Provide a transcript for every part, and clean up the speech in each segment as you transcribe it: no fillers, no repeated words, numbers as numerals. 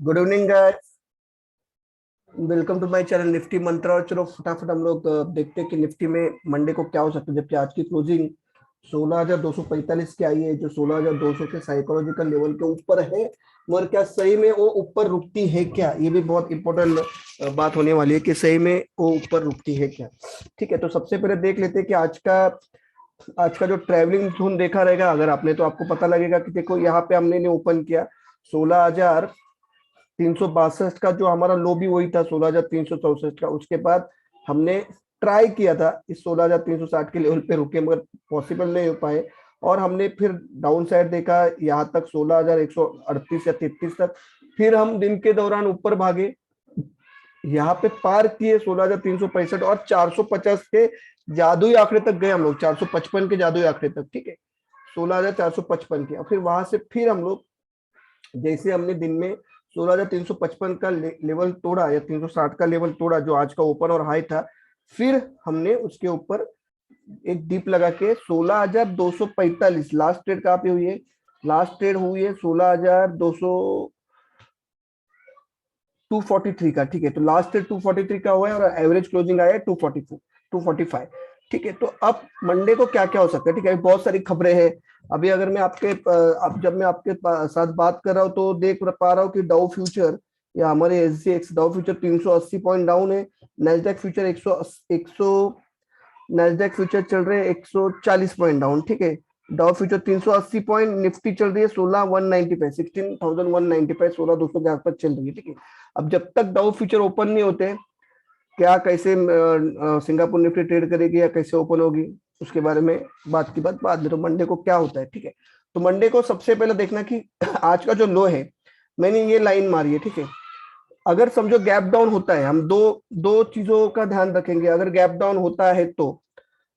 Good evening guys, welcome to my channel Nifty Mantra. और चलो फटाफट हम लोग देखते हैं कि निफ्टी में मंडे को क्या हो सकता है। जबकि आज की क्लोजिंग 16,245 की आई है, जो 16,200 के साइकोलॉजिकल लेवल के ऊपर है। मगर क्या सही में वो ऊपर रुकती है क्या, ये भी बहुत इंपॉर्टेंट बात होने वाली है कि सही में वो ऊपर रुकती है क्या। ठीक है, तो सबसे पहले देख लेते हैं कि आज का जो ट्रैवलिंग जोन देखा रहेगा अगर आपने, तो आपको पता लगेगा कि देखो यहाँ पे हमने ओपन किया 16,362 का, जो हमारा लो भी वही था 16,364 का। उसके बाद हमने ट्राई किया था इस 16,360 के लेवल पे रुके, मगर पॉसिबल नहीं हो पाए। और हमने फिर डाउन साइड देखा यहाँ तक 16,138 या 33 तक। फिर हम दिन के दौरान ऊपर भागे, यहाँ पे पार किए 16,365 और 450 के जादुई आंकड़े तक गए हम लोग, 455 के जादुई आंकड़े तक। ठीक है, 16,455 के। और फिर वहां से फिर हम लोग जैसे हमने दिन में 16,355 का लेवल तोड़ा या 360 का लेवल तोड़ा, जो आज का ओपन और हाई था, फिर हमने उसके ऊपर एक डीप लगा के 16,245 लास्ट ट्रेड कहाँ पे हुई है, लास्ट ट्रेड हुई है 243 का। ठीक है, तो लास्ट ट्रेड 243 का हुआ है और एवरेज क्लोजिंग आया है 245। ठीक है, तो अब मंडे को क्या क्या हो सकता है। ठीक है, बहुत सारी खबरें हैं। अभी अगर मैं अब जब मैं आपके साथ बात कर रहा हूँ तो देख पा रहा हूँ कि डाउ फ्यूचर या हमारे एसजीएक्स डाउ फ्यूचर 380 पॉइंट डाउन है। नैस्डैक फ्यूचर 100 नैस्डैक फ्यूचर चल रहे हैं 140 पॉइंट डाउन। ठीक है, डाउ फ्यूचर 380 पॉइंट, निफ्टी चल रही है 16,195, 16,195, 16,200 के आसपास चल रही है। ठीक है, अब जब तक डाउ फ्यूचर ओपन नहीं होते, क्या कैसे सिंगापुर निफ्टी ट्रेड करेगी या कैसे ओपन होगी, उसके बारे में बात की बात बाद में। तो मंडे को क्या होता है। ठीक है, तो मंडे को सबसे पहले देखना कि आज का जो लो है, मैंने ये लाइन मारी है। ठीक है, अगर समझो गैप डाउन होता है, हम दो दो चीजों का ध्यान रखेंगे। अगर गैप डाउन होता है तो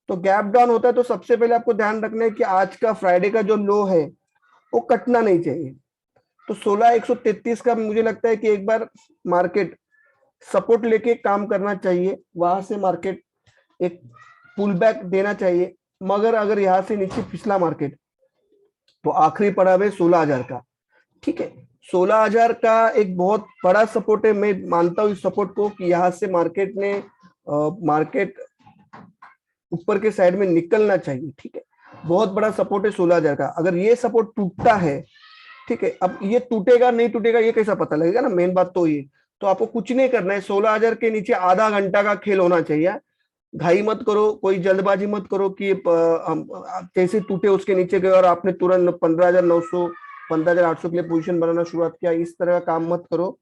गैप डाउन होता है तो सबसे पहले आपको ध्यान रखना है कि आज का फ्राइडे का जो लो है वो कटना नहीं चाहिए। तो 16,133 का मुझे लगता है कि एक बार मार्केट सपोर्ट लेके काम करना चाहिए, वहां से मार्केट एक पुल बैक देना चाहिए। मगर अगर यहाँ से नीचे पिछला मार्केट, तो आखिरी पड़ा है 16,000 का। ठीक है, 16,000 का एक बहुत बड़ा सपोर्ट है। मैं मानता हूँ इस सपोर्ट को कि यहाँ से मार्केट ऊपर के साइड में निकलना चाहिए। ठीक है, बहुत बड़ा सपोर्ट है 16,000 का। अगर ये सपोर्ट टूटता है, ठीक है, अब ये टूटेगा नहीं टूटेगा ये कैसा पता लगेगा ना, मेन बात तो ये। तो आपको कुछ नहीं करना है, 16,000 के नीचे आधा घंटा का खेल होना चाहिए। घाई मत करो, कोई जल्दबाजी मत करो कि कैसे टूटे उसके नीचे गए और आपने तुरंत 15,900 15,800 के लिए पोजीशन बनाना शुरुआत किया। इस तरह का काम मत करो।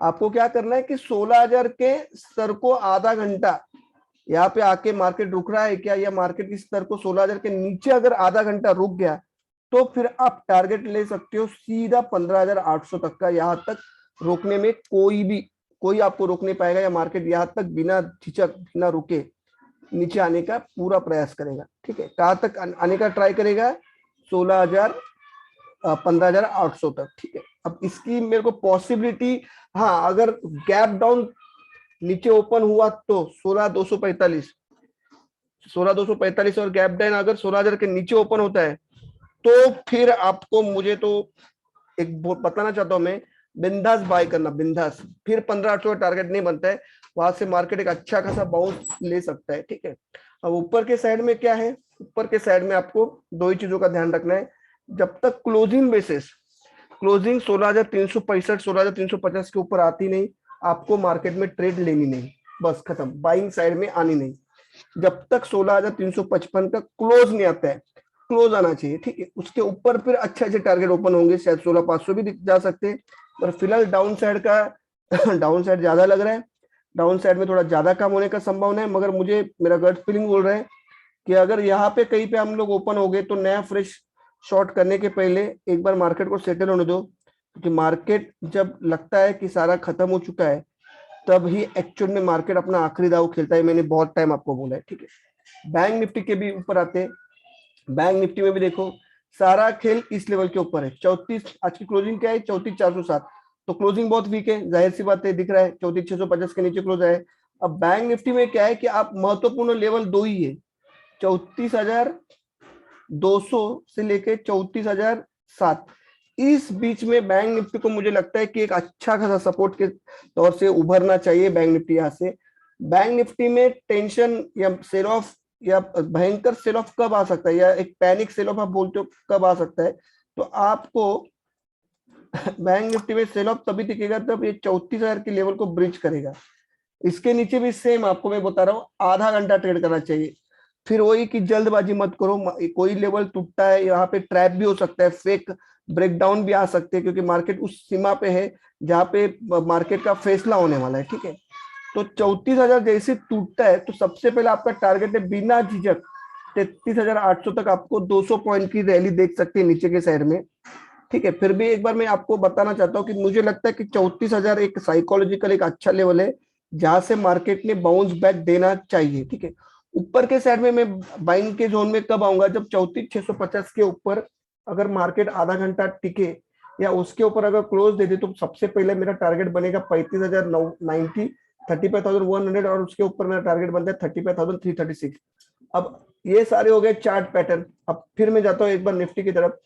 आपको क्या करना है कि 16,000 के स्तर को आधा घंटा, यहाँ पे आके मार्केट रुक रहा है क्या, या मार्केट इस स्तर को 16,000 के नीचे अगर आधा घंटा रुक गया, तो फिर आप टारगेट ले सकते हो सीधा 15,800 तक का। यहाँ तक रोकने में कोई आपको रोक नहीं पाएगा, या मार्केट यहाँ तक बिना झिझक बिना रुके नीचे आने का पूरा प्रयास करेगा। ठीक है, कहाँ तक आने का ट्राई करेगा, 16,000 15,800 तक। ठीक है, अब इसकी मेरे को पॉसिबिलिटी, हाँ, अगर गैप डाउन नीचे ओपन हुआ तो 16,245 और गैप डाउन अगर 16,000 के नीचे ओपन होता है, तो फिर आपको, मुझे तो एक बताना चाहता हूं मैं, बिंदास बाय करना, बिंदास। फिर 15,800 का टारगेट नहीं बनता है, वहां से मार्केट एक अच्छा खासा बाउंस ले सकता है। ठीक है, अब ऊपर के साइड में क्या है, ऊपर के साइड में आपको दो ही चीजों का ध्यान रखना है। जब तक क्लोजिंग 16,365 16,350 के ऊपर आती नहीं, आपको मार्केट में ट्रेड लेनी नहीं, बस खत्म, बाइंग साइड में आनी नहीं। जब तक 16,355 का क्लोज नहीं आता है, क्लोज आना चाहिए। ठीक है, उसके ऊपर फिर अच्छे अच्छे टारगेट ओपन होंगे, शायद 16,500 भी जा सकते हैं। पर फिलहाल डाउन साइड का डाउन साइड ज्यादा लग रहा है, डाउन साइड में थोड़ा ज्यादा कम होने का संभावना है। मगर मुझे मेरा गट फीलिंग बोल रहा है कि अगर यहाँ पे कहीं पे हम लोग ओपन हो गए, तो नया फ्रेश शॉर्ट करने के पहले एक बार मार्केट को सेटल होने दो। क्योंकि मार्केट जब लगता है कि सारा खत्म हो चुका है, तब ही एक्चुअल में मार्केट अपना आखिरी दाव खेलता है। मैंने बहुत टाइम आपको बोला है। ठीक है, बैंक निफ्टी के भी ऊपर आते हैं। बैंक निफ्टी में भी देखो सारा खेल इस लेवल के ऊपर है। 34, आज की क्लोजिंग क्या है, 34,407। तो क्लोजिंग बहुत वीक है, जाहिर सी बात है, दिख रहा है 34,650 के नीचे क्लोज है। अब बैंक निफ्टी में क्या है कि आप महत्वपूर्ण लेवल दो ही है, 34,200 से लेके 34,007। इस बीच में बैंक निफ्टी को मुझे लगता है कि एक अच्छा खासा सपोर्ट के तौर से उभरना चाहिए बैंक निफ्टी यहाँ से। बैंक निफ्टी में टेंशन या सेल ऑफ या भयंकर सेल ऑफ कब आ सकता है, या एक पैनिक सेल ऑफ आप बोलते हो कब आ सकता है, तो आपको बैंक निफ्टी में सेल ऑफ तभी दिखेगा तब ये 34,000 के लेवल को ब्रिज करेगा। इसके नीचे भी सेम आपको मैं बता रहा हूँ, आधा घंटा ट्रेड करना चाहिए। फिर वही कि जल्दबाजी मत करो, कोई लेवल टूटता है यहाँ पे ट्रैप भी हो सकता है, फेक ब्रेकडाउन भी आ सकते हैं, क्योंकि मार्केट उस सीमा पे है जहाँ पे मार्केट का फैसला होने वाला है। ठीक है, तो 34,000 जैसे टूटता है तो सबसे पहले आपका टारगेट है बिना झिझक 33,800 तक आपको 200 पॉइंट की रैली देख सकते हैं नीचे के साइड में। ठीक है, फिर भी एक बार मैं आपको बताना चाहता हूँ कि मुझे लगता है कि 34,000 एक साइकोलॉजिकल एक अच्छा लेवल है जहां से मार्केट ने बाउंस बैक देना चाहिए। ठीक है, ऊपर के साइड में मैं बाइंग के जोन में कब आऊंगा, जब 34,650 के ऊपर अगर मार्केट आधा घंटा टिके या उसके ऊपर अगर क्लोज दे दे तो सबसे पहले मेरा टारगेट बनेगा 35,090, 35,100, और उसके ऊपर मेरा टारगेट बनता है 35,336। अब ये सारे हो गए चार्ट पैटर्न। अब फिर मैं जाता हूँ एक बार निफ्टी की तरफ।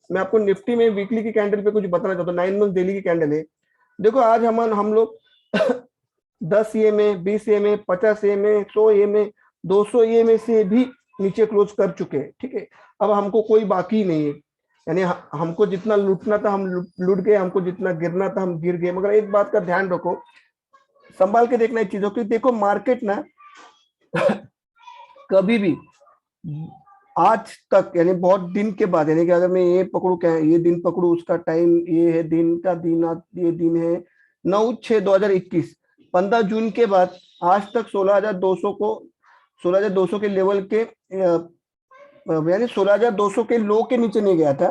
मैं आपको निफ्टी में वीकली की कैंडल पे कुछ बताना चाहता हूँ। 9 मंथ डेली की कैंडल है। देखो आज हम लोग 10 EMA, 20 EMA, 50 EMA, 100 EMA, 200 EMA से भी नीचे क्लोज कर चुके हैं। ठीक है, अब हमको कोई बाकी नहीं है, यानी हमको जितना लूटना था हम लूट गए, हमको जितना गिरना था हम गिर गए। मगर एक बात का ध्यान रखो, संभाल के देखना एक चीजों की। देखो मार्केट ना कभी भी आज तक, यानी बहुत दिन के बाद, यानी कि अगर मैं ये पकड़ू, क्या ये दिन पकड़ू, उसका टाइम ये है, दिन का दिन, ये दिन है 9/6/2021, 15 जून के बाद आज तक 16,200 को, 16,200 के लेवल के यानी 16,200 के लो के नीचे नहीं गया था।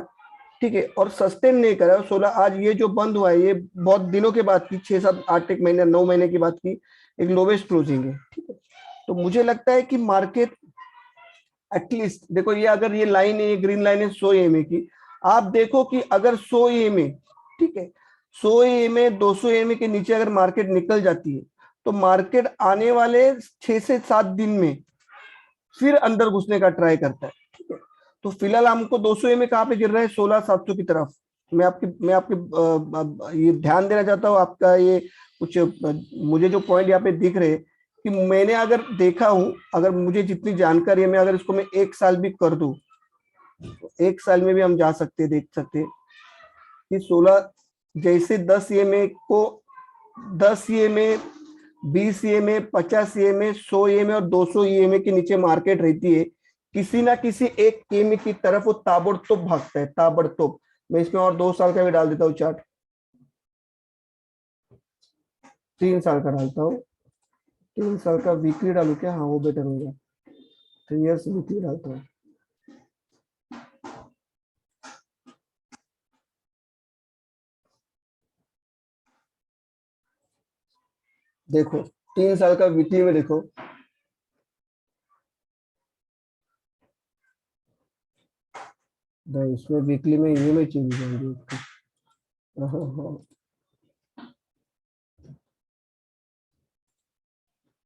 ठीक है, और सस्टेन नहीं करा 16। आज ये जो बंद हुआ है ये बहुत दिनों के बाद की, 6-7-8 एक महीने 9 महीने की बात की एक लोवेस्ट क्लोजिंग है। ठीक है, तो मुझे लगता है कि मार्केट एटलीस्ट, देखो ये अगर ये लाइन है, ये ग्रीन लाइन है 100 ईएमए की, आप देखो कि अगर 100 ईएमए, ठीक है, 100 ईएमए 200 ईएमए के नीचे अगर मार्केट निकल जाती है तो मार्केट आने वाले 6 से 7 दिन में फिर अंदर घुसने का ट्राई करता है। ठीक है, तो फिलहाल हमको 200 ईएमए कहाँ पे गिर रहा है, 16,700 की तरफ। मैं आपके ये ध्यान देना चाहता हूँ, आपका ये कुछ मुझे जो पॉइंट यहाँ पे दिख रहे हैं कि मैंने अगर देखा हूं, अगर मुझे जितनी जानकारी है, मैं अगर इसको मैं 1 साल भी कर दूं तो 1 साल में भी हम जा सकते हैं, देख सकते हैं कि 16 जैसे 10 ईएमए को, 10 ईएमए, 20 ईएमए, 50 ईएमए, 100 ईएमए और 200 ईएमए के नीचे मार्केट रहती है, किसी ना किसी एक ईएमए की तरफ वो ताबड़तोड़ भागता है, ताबड़तोड़। मैं इसमें और 2 साल का भी डाल देता हूँ चार्ट, 3 साल का डालता हूँ। 3 साल का वीकली डालू क्या, हाँ वो बेटर होगा, 3 ईयर्स वीकली डालता हूँ। देखो 3 साल का वीकली में देखो, नहीं इसमें वीकली में ये में चेंज जाएंगे इसको। हाँ हाँ,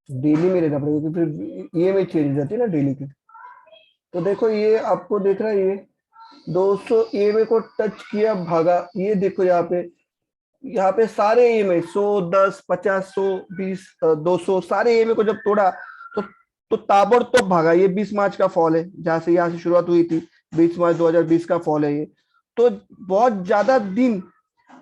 डेली में लेना पड़ेगा क्योंकि फिर ये में चेंज हो जाती है ना डेली की। तो देखो ये आपको देख रहा है, ये 200 ईएमए को टच किया, भागा। ये देखो यहाँ पे सारे ईएमए 100, 10, 50, 120, 200 सारे ईएमए को जब तोड़ा तो ताबड़तोड़ भागा। ये 20 मार्च का फॉल है, जहां से यहाँ से शुरुआत हुई थी, 20 मार्च 2020 का फॉल है ये। तो बहुत ज्यादा दिन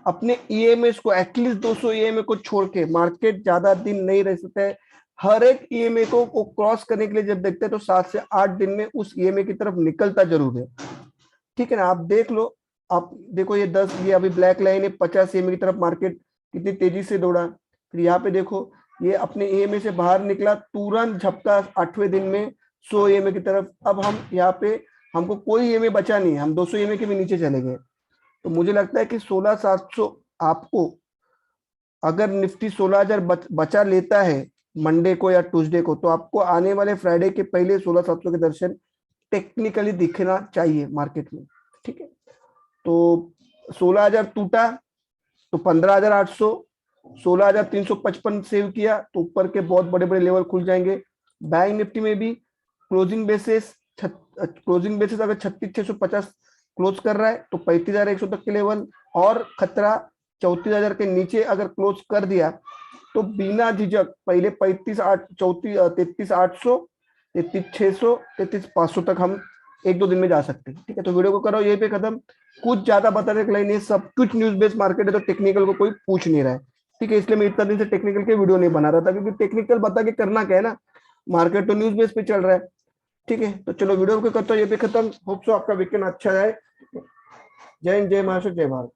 अपने ईएमएस को, एटलीस्ट 200 ईएमए को छोड़ के मार्केट ज्यादा दिन नहीं रह सकता है। हर एक ईएमए को क्रॉस करने के लिए जब देखते हैं तो 7 से 8 दिन में उस ईएमए की तरफ निकलता जरूर है। ठीक है ना, आप देख लो। आप देखो ये 10, ये अभी ब्लैक लाइन है, 50 ईएमए की तरफ मार्केट कितनी तेजी से दौड़ा। फिर यहाँ पे देखो ये अपने ईएमए से बाहर निकला, तुरंत झपका 8वें दिन में 100 ईएमए की तरफ। अब हम यहाँ पे, हमको कोई ईएमए बचा नहीं है, हम 200 ईएमए के भी नीचे चले गए। तो मुझे लगता है कि 16,700 आपको, अगर निफ्टी 16,000 बचा लेता है मंडे को या ट्यूसडे को, तो आपको आने वाले फ्राइडे के पहले 16,700 के दर्शन टेक्निकली दिखना चाहिए मार्केट में। ठीक है, तो 16,000 टूटा तो 15,800, 16,355 सेव किया तो ऊपर के बहुत बड़े बड़े लेवल खुल जाएंगे। बैंक निफ्टी में भी क्लोजिंग बेसिस अगर 36,650 क्लोज कर रहा है तो 35,100 तक के लेवल, और खतरा 34,000 के नीचे अगर क्लोज कर दिया तो बिना झिझक पहले 33,800, 33,600, 33,500 तक हम 1-2 दिन में जा सकते हैं। ठीक है, तो वीडियो को करो यहीं पे खत्म। कुछ ज्यादा बताने के लिए नहीं, सब कुछ न्यूज बेस्ड मार्केट है, तो टेक्निकल को कोई पूछ नहीं रहा है। ठीक है, इसलिए मैं इतना दिन से टेक्निकल के वीडियो नहीं बना रहा था, क्योंकि टेक्निकल बता के करना क्या है ना, मार्केट तो न्यूज बेस पे चल रहा है। ठीक है, तो चलो वीडियो को करता हूँ ये पे खत्म। होप सो आपका वीकेंड अच्छा जाए। जय हिंद, जय महाराष्ट्र, जय भारत।